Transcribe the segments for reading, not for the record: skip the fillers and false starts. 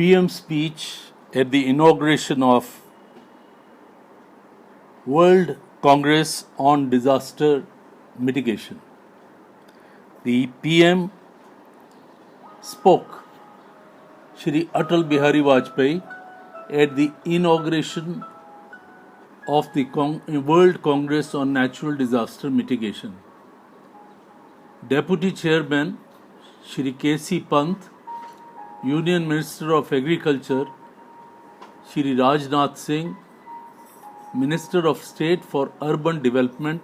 PM speech at the inauguration of World Congress on Disaster Mitigation. The PM spoke, Shri Atal Bihari Vajpayee, at the inauguration of the World Congress on Natural Disaster Mitigation. Deputy Chairman Shri K.C. Pant, Union Minister of Agriculture Shri Rajnath Singh, Minister of State for Urban Development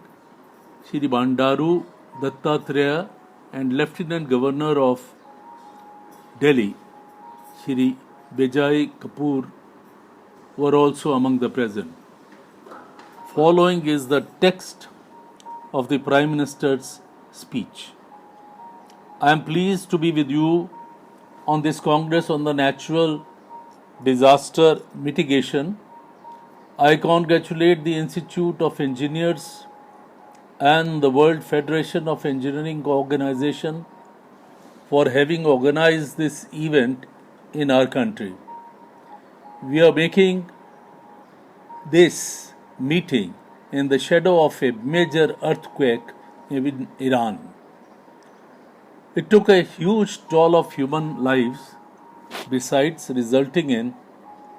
Shri Bandaru Dattatreya, and Lieutenant Governor of Delhi Shri Bijay Kapoor were also among the present. Following is the text of the Prime Minister's speech. I am pleased to be with you on this Congress on the Natural Disaster Mitigation. I congratulate the Institute of Engineers and the World Federation of Engineering Organization for having organized this event in our country. We are making this meeting in the shadow of a major earthquake in Iran. It took a huge toll of human lives, besides resulting in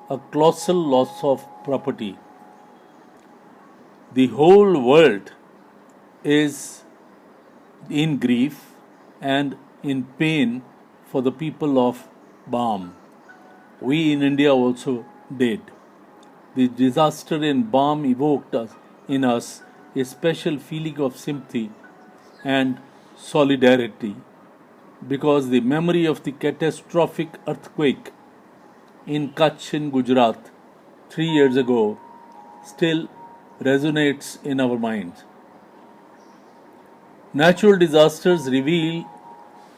a colossal loss of property. The whole world is in grief and in pain for the people of Bam. We in India also did. The disaster in Bam evoked in us a special feeling of sympathy and solidarity, because the memory of the catastrophic earthquake in Kutch in Gujarat 3 years ago still resonates in our minds. Natural disasters reveal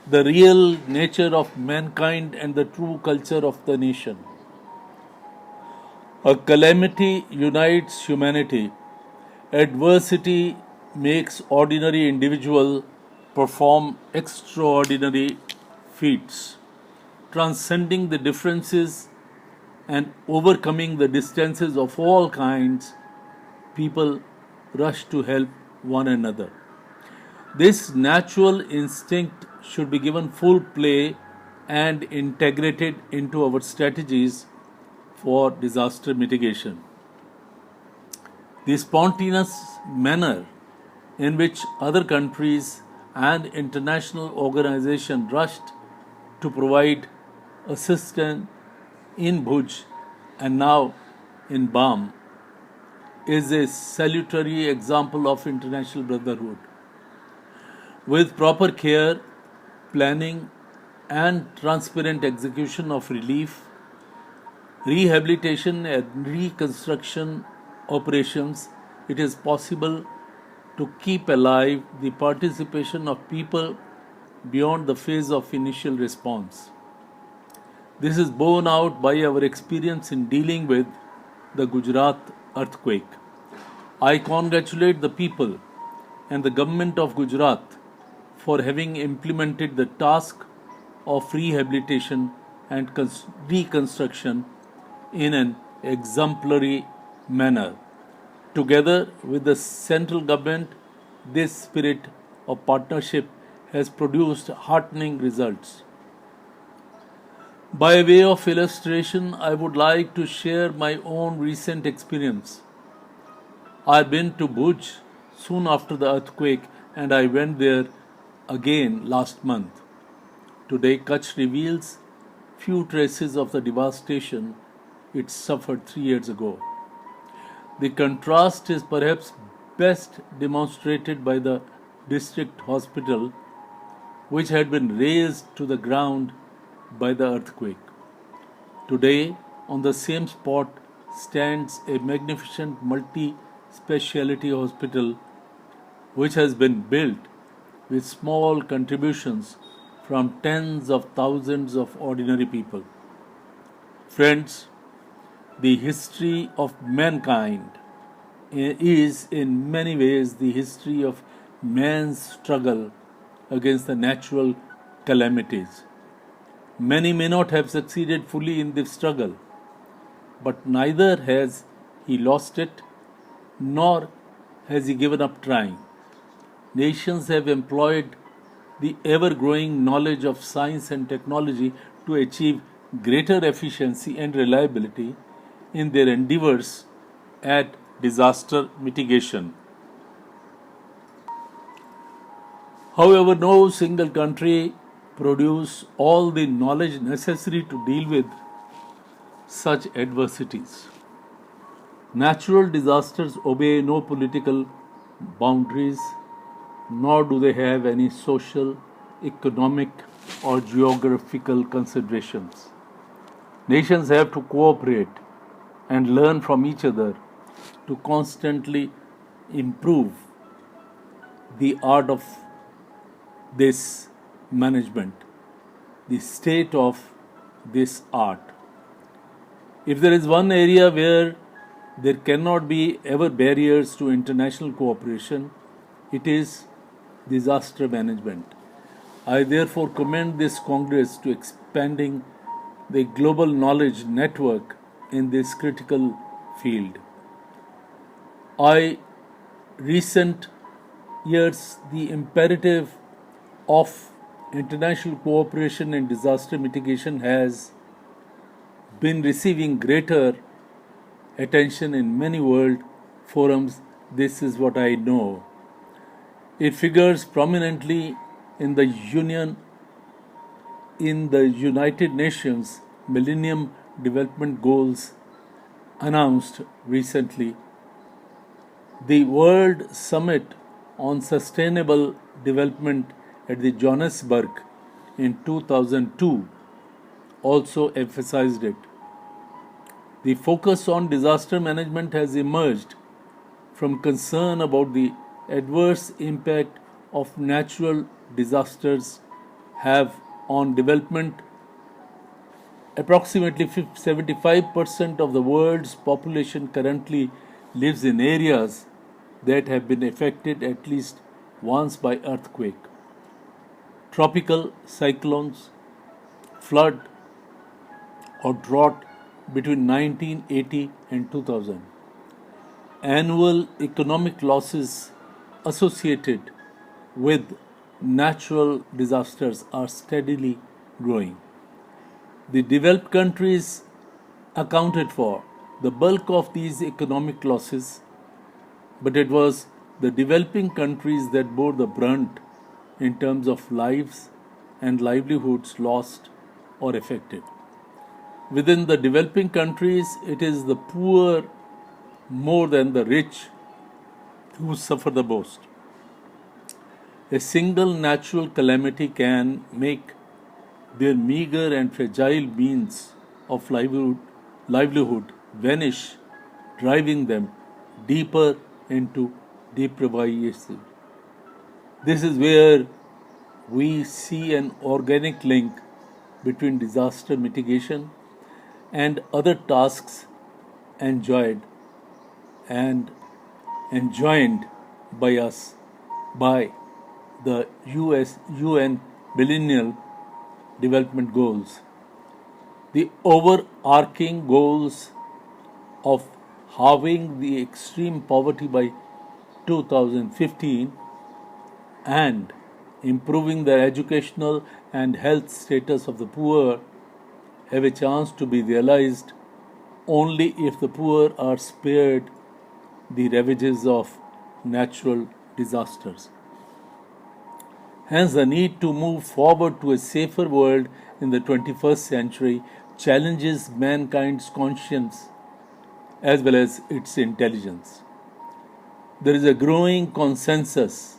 the real nature of mankind and the true culture of the nation. A calamity unites humanity. Adversity makes ordinary individuals perform extraordinary feats, transcending the differences and overcoming the distances of all kinds. People rush to help one another. This natural instinct should be given full play and integrated into our strategies for disaster mitigation. The spontaneous manner in which other countries and international organizations rushed to provide assistance in Bhuj and now in Bam is a salutary example of international brotherhood. With proper care, planning, and transparent execution of relief, rehabilitation, and reconstruction operations, it is possible to keep alive the participation of people beyond the phase of initial response. This is borne out by our experience in dealing with the Gujarat earthquake. I congratulate the people and the government of Gujarat for having implemented the task of rehabilitation and reconstruction in an exemplary manner. Together with the central government, this spirit of partnership has produced heartening results. By way of illustration, I would like to share my own recent experience. I've been to Bhuj soon after the earthquake, and I went there again last month. Today, Kutch reveals few traces of the devastation it suffered 3 years ago. The contrast is perhaps best demonstrated by the district hospital, which had been razed to the ground by the earthquake. Today, on the same spot stands a magnificent multi-speciality hospital which has been built with small contributions from tens of thousands of ordinary people. Friends, the history of mankind is in many ways the history of man's struggle against the natural calamities. Many may not have succeeded fully in this struggle, but neither has he lost it, nor has he given up trying. Nations have employed the ever growing knowledge of science and technology to achieve greater efficiency and reliability in their endeavors at disaster mitigation. However, no single country produces all the knowledge necessary to deal with such adversities. Natural disasters obey no political boundaries, nor do they have any social, economic, or geographical considerations. Nations have to cooperate and learn from each other to constantly improve the art of this management, the state of this art. If there is one area where there cannot be ever barriers to international cooperation, it is disaster management. I therefore commend this Congress to expanding the global knowledge network in this critical field. I recent years the imperative of international cooperation in disaster mitigation has been receiving greater attention in many world forums. This is what I know. It figures prominently in the United Nations Millennium Development Goals announced recently. The World Summit on Sustainable Development at the Johannesburg in 2002 also emphasized it. The focus on disaster management has emerged from concern about the adverse impact of natural disasters have on development. Approximately 75% of the world's population currently lives in areas that have been affected at least once by earthquake, tropical cyclones, flood, or drought between 1980 and 2000. Annual economic losses associated with natural disasters are steadily growing. The developed countries accounted for the bulk of these economic losses, but it was the developing countries that bore the brunt in terms of lives and livelihoods lost or affected. Within the developing countries, it is the poor more than the rich who suffer the most. A single natural calamity can make their meager and fragile means of livelihood vanish, driving them deeper into deprivation. This is where we see an organic link between disaster mitigation and other tasks enjoyed and enjoined by us by the UN Millennial Development Goals. The overarching goals of halving the extreme poverty by 2015 and improving the educational and health status of the poor have a chance to be realized only if the poor are spared the ravages of natural disasters. Hence, the need to move forward to a safer world in the 21st century challenges mankind's conscience as well as its intelligence. There is a growing consensus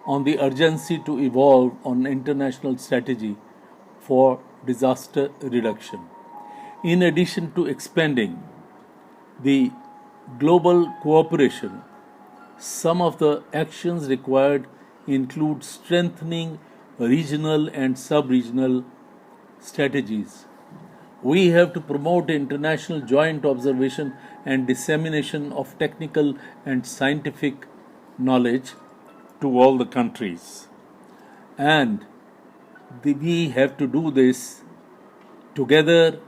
on the urgency to evolve an international strategy for disaster reduction. In addition to expanding the global cooperation, some of the actions required include strengthening regional and sub-regional strategies. We have to promote international joint observation and dissemination of technical and scientific knowledge to all the countries. And we have to do this together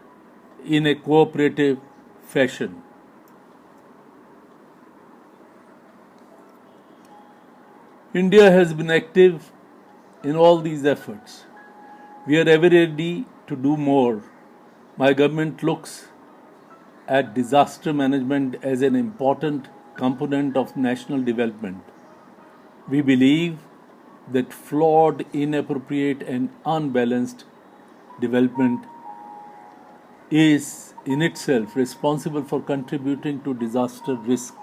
in a cooperative fashion. India has been active in all these efforts. We are ever ready to do more. My government looks at disaster management as an important component of national development. We believe that flawed, inappropriate, and unbalanced development is in itself responsible for contributing to disaster risk,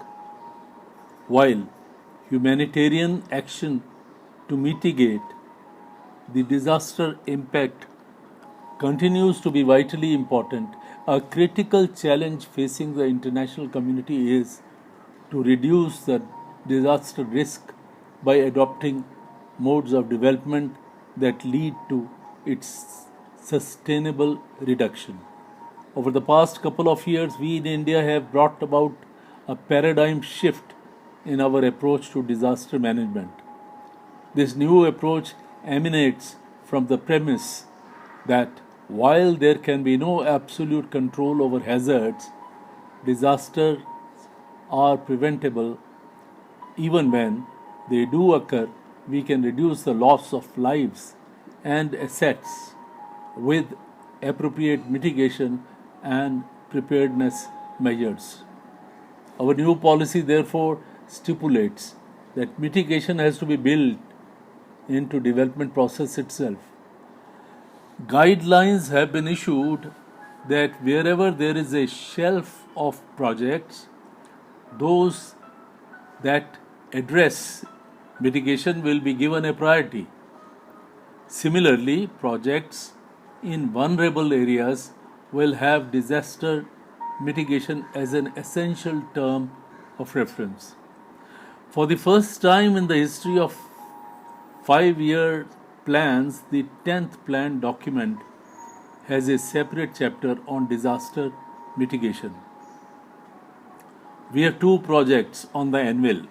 while humanitarian action to mitigate the disaster impact continues to be vitally important. A critical challenge facing the international community is to reduce the disaster risk by adopting modes of development that lead to its sustainable reduction. Over the past couple of years, we in India have brought about a paradigm shift in our approach to disaster management. This new approach emanates from the premise that while there can be no absolute control over hazards, disasters are preventable. Even when they do occur, we can reduce the loss of lives and assets with appropriate mitigation and preparedness measures. Our new policy therefore stipulates that mitigation has to be built into development process itself. Guidelines have been issued that wherever there is a shelf of projects, those that address mitigation will be given a priority. Similarly, projects in vulnerable areas will have disaster mitigation as an essential term of reference. For the first time in the history of 5-year plans, the 10th plan document has a separate chapter on disaster mitigation. We have two projects on the anvil: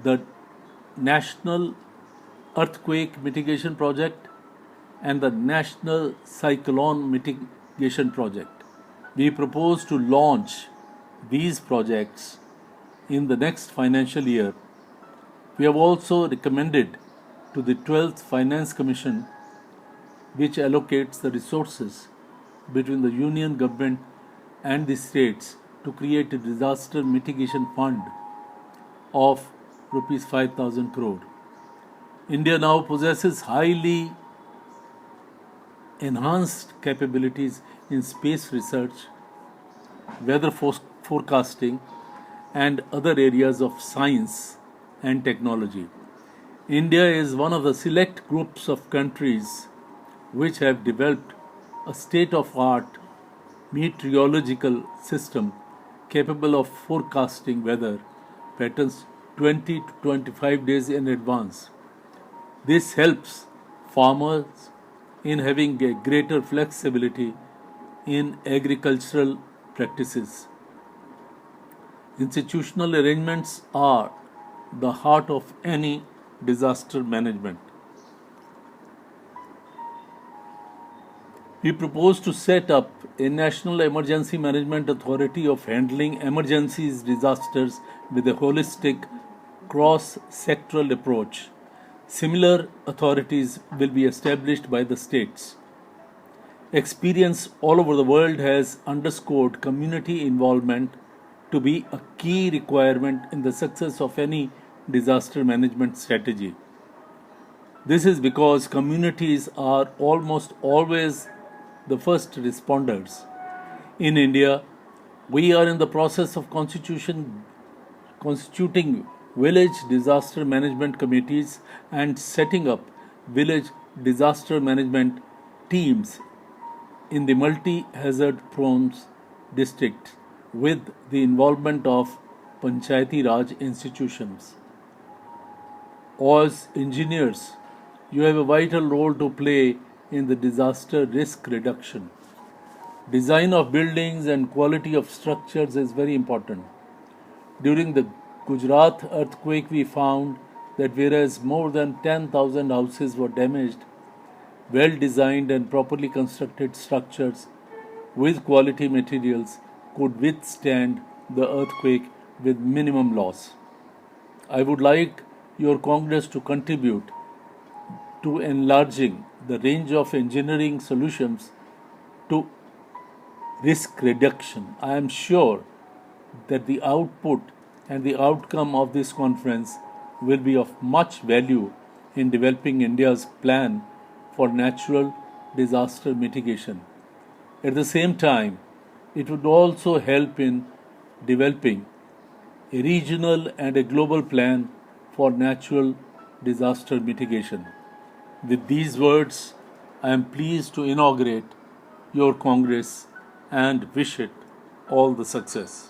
the National Earthquake Mitigation Project and the National Cyclone Mitigation Project. We propose to launch these projects in the next financial year. We have also recommended to the 12th Finance Commission, which allocates the resources between the Union government and the states, to create a disaster mitigation fund of rupees 5,000 crore. India now possesses highly enhanced capabilities in space research, weather forecasting, and other areas of science and technology. India is one of the select groups of countries which have developed a state-of-the-art meteorological system capable of forecasting weather patterns 20 to 25 days in advance. This helps farmers in having a greater flexibility in agricultural practices. Institutional arrangements are the heart of any disaster management. We propose to set up a National Emergency Management Authority of handling emergencies disasters with a holistic cross-sectoral approach. Similar authorities will be established by the states. Experience all over the world has underscored community involvement to be a key requirement in the success of any disaster management strategy. This is because communities are almost always the first responders. In India, we are in the process of constituting village disaster management committees and setting up village disaster management teams in the multi-hazard prone districts with the involvement of Panchayati Raj institutions. As engineers, you have a vital role to play in the disaster risk reduction. Design of buildings and quality of structures is very important. During the Gujarat earthquake, we found that whereas more than 10,000 houses were damaged, well designed and properly constructed structures with quality materials could withstand the earthquake with minimum loss. I would like your Congress to contribute to enlarging the range of engineering solutions to risk reduction. I am sure that the output and the outcome of this conference will be of much value in developing India's plan for natural disaster mitigation. At the same time, it would also help in developing a regional and a global plan for natural disaster mitigation. With these words, I am pleased to inaugurate your Congress and wish it all the success.